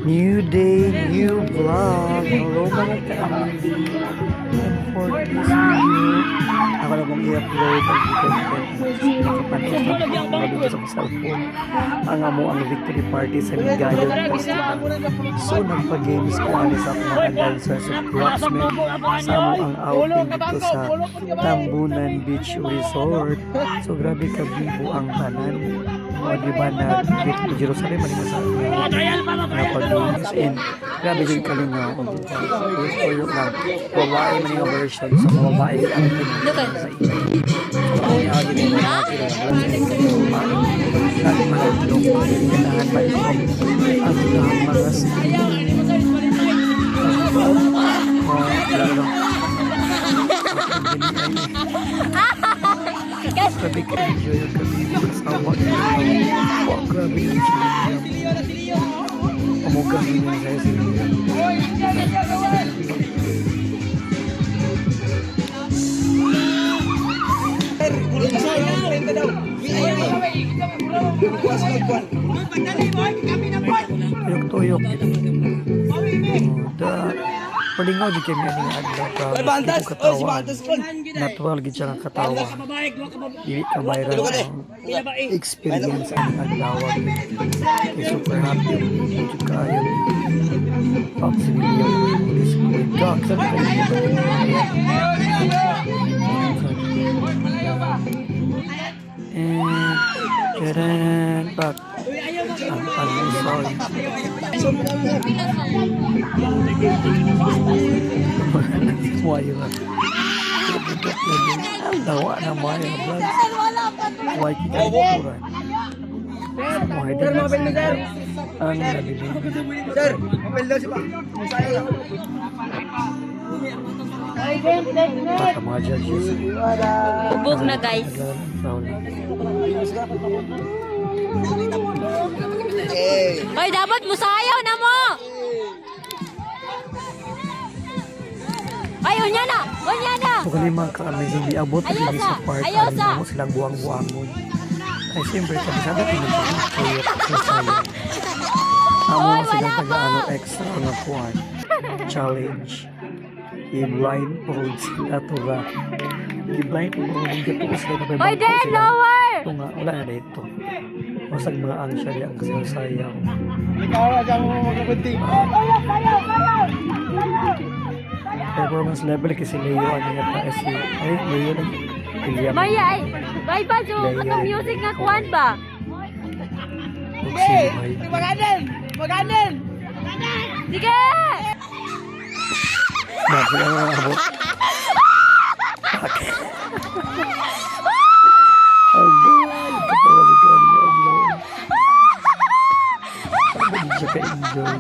New day, new vlog. Hello mga ka-ambi. And for this video, ako na mong i-upload ang content nakapansin na mga sa cellphone. Ang amo ang victory party sa Ligayan Festival. So nagpa-games ko alis ako mga dancers of Rocksmith sa ang outing dito sa Tambunan Beach Resort. So grabe ka-bibo ang tanan. O diba na dito sa Jerusalem sa pag-games and grabe yung kalinga o yung lang babae man yung version so babae ang pinag sa iyo kaya agad yung mga kailangan ba ito ang mga sige grabe ka enjoy yung kabili kasama grabe yung chilling Pamuga yun guys. Tuyok-tuyok. Palingaw di kami aning adlaw ka. Katawa. Natural gid siya nga katawa. Dili ka mayroon ang experience ang adlaw. Super happy jud kayo. Pagsibilyo is good talk sa and keren back ang sorry why ba ang dawa na maya vlog why kita kurang why din ang Sir, mobile daw si pa. baka mga judges Ubog na guys. Hoy, dapat musayaw na mo. Ay, unya na. Unya na. So kalimang ka-amazing diabot at hindi sa part alam mo silang buwang-buwangon ay siyempre kabisada pinagpapayot sa sayo amo silang taga-ano extra nga kuwan challenge i-blindfold sila to ra i-blindfold dito sila na Hoy, Dan, lower. ito nga wala na dito masag mga ansya ang kasaysayaw Ikaw aja mo magpunti. performance level kasi Leo ano nga pa si ay Leo lang William Maya, ay. Bay ba, Jo? Atong music nga kuwan ba? Hey, Maganin! Maganin! Sige! bakit ang mga abot ang gawin kapag ka-enjoy